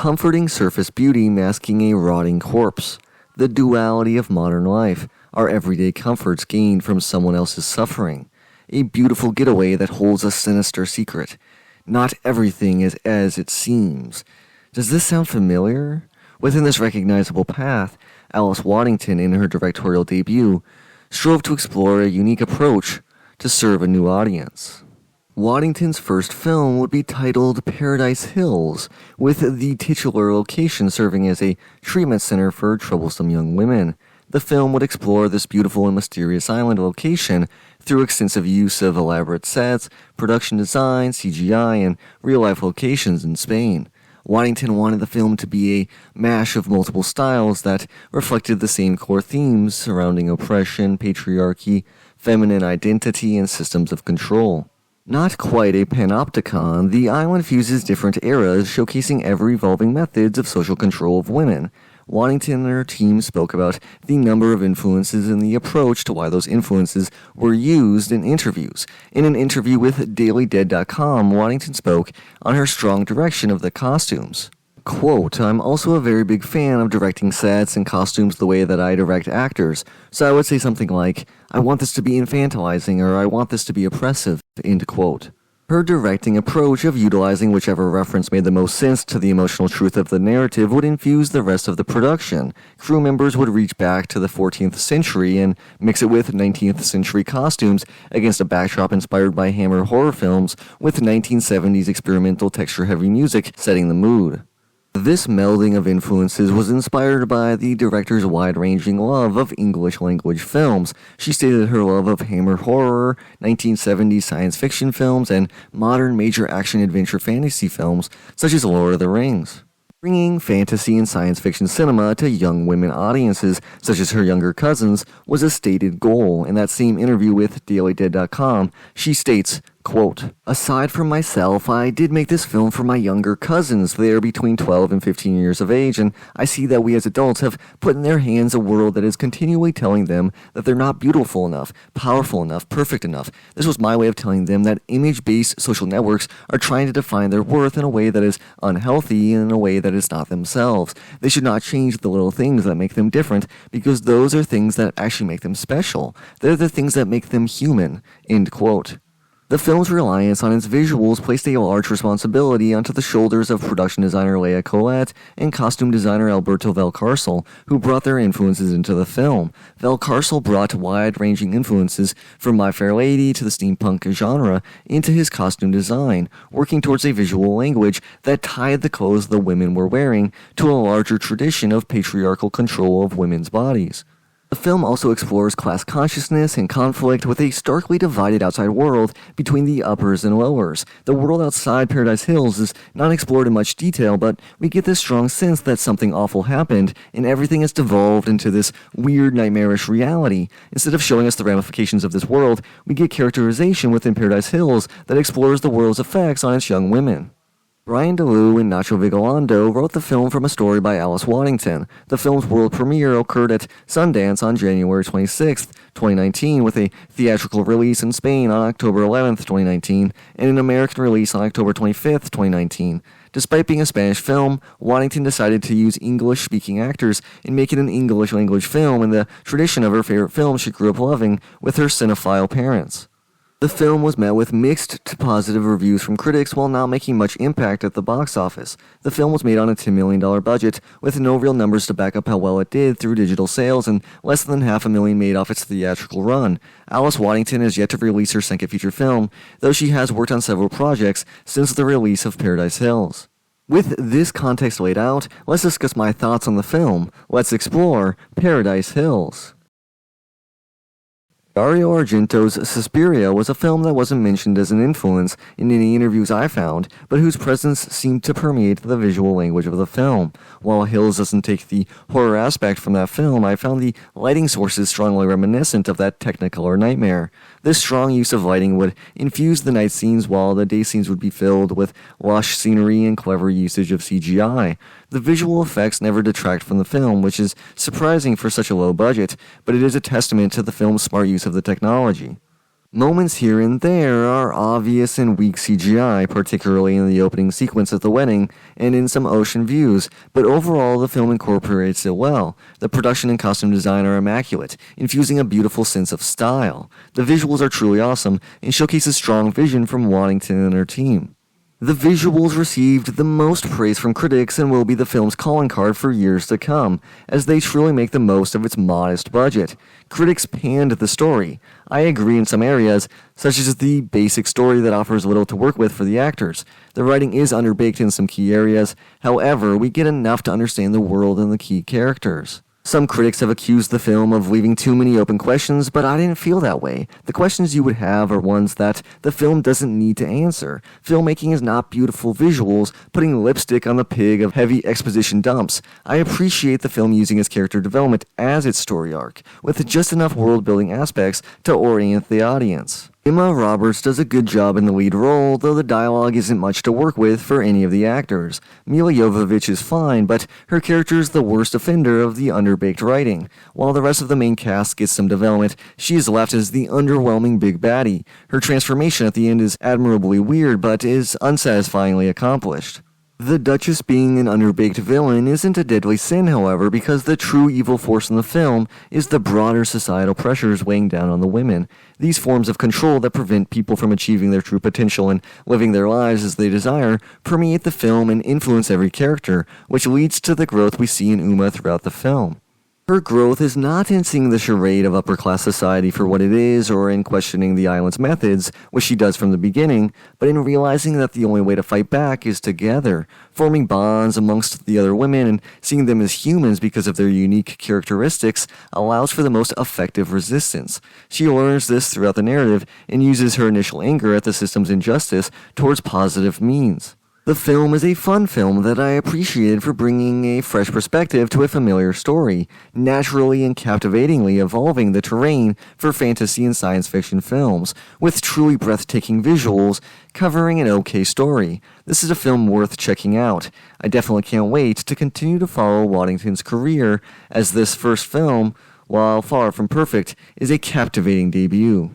comforting surface beauty masking a rotting corpse. The duality of modern life, our everyday comforts gained from someone else's suffering. A beautiful getaway that holds a sinister secret. Not everything is as it seems. Does this sound familiar? Within this recognizable path, Alice Waddington, in her directorial debut, strove to explore a unique approach to serve a new audience. Waddington's first film would be titled Paradise Hills, with the titular location serving as a treatment center for troublesome young women. The film would explore this beautiful and mysterious island location through extensive use of elaborate sets, production design, CGI, and real-life locations in Spain. Waddington wanted the film to be a mash of multiple styles that reflected the same core themes surrounding oppression, patriarchy, feminine identity, and systems of control. Not quite a panopticon, the island fuses different eras, showcasing ever-evolving methods of social control of women. Waddington and her team spoke about the number of influences and the approach to why those influences were used in interviews. In an interview with DailyDead.com, Waddington spoke on her strong direction of the costumes. Quote, "I'm also a very big fan of directing sets and costumes the way that I direct actors, so I would say something like, I want this to be infantilizing or I want this to be oppressive," end quote. Her directing approach of utilizing whichever reference made the most sense to the emotional truth of the narrative would infuse the rest of the production. Crew members would reach back to the 14th century and mix it with 19th century costumes against a backdrop inspired by Hammer horror films, with 1970s experimental texture-heavy music setting the mood. This melding of influences was inspired by the director's wide-ranging love of English-language films. She stated her love of Hammer horror, 1970s science fiction films, and modern major action-adventure fantasy films such as Lord of the Rings. Bringing fantasy and science fiction cinema to young women audiences, such as her younger cousins, was a stated goal. In that same interview with DailyDead.com, she states, quote, "Aside from myself, I did make this film for my younger cousins. They are between 12 and 15 years of age, and I see that we as adults have put in their hands a world that is continually telling them that they're not beautiful enough, powerful enough, perfect enough. This was my way of telling them that image-based social networks are trying to define their worth in a way that is unhealthy and in a way that is not themselves. They should not change the little things that make them different, because those are things that actually make them special. They're the things that make them human," end quote. The film's reliance on its visuals placed a large responsibility onto the shoulders of production designer Leah Collette and costume designer Alberto Valcarcel, who brought their influences into the film. Valcarcel brought wide-ranging influences from My Fair Lady to the steampunk genre into his costume design, working towards a visual language that tied the clothes the women were wearing to a larger tradition of patriarchal control of women's bodies. The film also explores class consciousness and conflict with a starkly divided outside world between the uppers and lowers. The world outside Paradise Hills is not explored in much detail, but we get this strong sense that something awful happened and everything has devolved into this weird, nightmarish reality. Instead of showing us the ramifications of this world, we get characterization within Paradise Hills that explores the world's effects on its young women. Brian DeLue and Nacho Vigalondo wrote the film from a story by Alice Waddington. The film's world premiere occurred at Sundance on January 26, 2019, with a theatrical release in Spain on October 11, 2019, and an American release on October 25, 2019. Despite being a Spanish film, Waddington decided to use English-speaking actors and make it an English-language film in the tradition of her favorite film she grew up loving with her cinephile parents. The film was met with mixed to positive reviews from critics while not making much impact at the box office. The film was made on a $10 million budget, with no real numbers to back up how well it did through digital sales and less than $500,000 made off its theatrical run. Alice Waddington has yet to release her second feature film, though she has worked on several projects since the release of Paradise Hills. With this context laid out, let's discuss my thoughts on the film. Let's explore Paradise Hills. Dario Argento's Suspiria was a film that wasn't mentioned as an influence in any interviews I found, but whose presence seemed to permeate the visual language of the film. While Hills doesn't take the horror aspect from that film, I found the lighting sources strongly reminiscent of that Technicolor nightmare. This strong use of lighting would infuse the night scenes while the day scenes would be filled with lush scenery and clever usage of CGI. The visual effects never detract from the film, which is surprising for such a low budget, but it is a testament to the film's smart use of the technology. Moments here and there are obvious and weak CGI, particularly in the opening sequence at the wedding and in some ocean views, but overall the film incorporates it well. The production and costume design are immaculate, infusing a beautiful sense of style. The visuals are truly awesome and showcase a strong vision from Waddington and her team. The visuals received the most praise from critics and will be the film's calling card for years to come, as they truly make the most of its modest budget. Critics panned the story. I agree in some areas, such as the basic story that offers little to work with for the actors. The writing is underbaked in some key areas, however, we get enough to understand the world and the key characters. Some critics have accused the film of leaving too many open questions, but I didn't feel that way. The questions you would have are ones that the film doesn't need to answer. Filmmaking is not beautiful visuals, putting lipstick on the pig of heavy exposition dumps. I appreciate the film using its character development as its story arc, with just enough world-building aspects to orient the audience. Emma Roberts does a good job in the lead role, though the dialogue isn't much to work with for any of the actors. Milla Jovovich is fine, but her character is the worst offender of the underbaked writing. While the rest of the main cast gets some development, she is left as the underwhelming big baddie. Her transformation at the end is admirably weird, but is unsatisfyingly accomplished. The Duchess being an underbaked villain isn't a deadly sin, however, because the true evil force in the film is the broader societal pressures weighing down on the women. These forms of control that prevent people from achieving their true potential and living their lives as they desire permeate the film and influence every character, which leads to the growth we see in Uma throughout the film. Her growth is not in seeing the charade of upper-class society for what it is or in questioning the island's methods, which she does from the beginning, but in realizing that the only way to fight back is together, forming bonds amongst the other women and seeing them as humans because of their unique characteristics allows for the most effective resistance. She learns this throughout the narrative and uses her initial anger at the system's injustice towards positive means. The film is a fun film that I appreciated for bringing a fresh perspective to a familiar story, naturally and captivatingly evolving the terrain for fantasy and science fiction films, with truly breathtaking visuals covering an okay story. This is a film worth checking out. I definitely can't wait to continue to follow Waddington's career, as this first film, while far from perfect, is a captivating debut.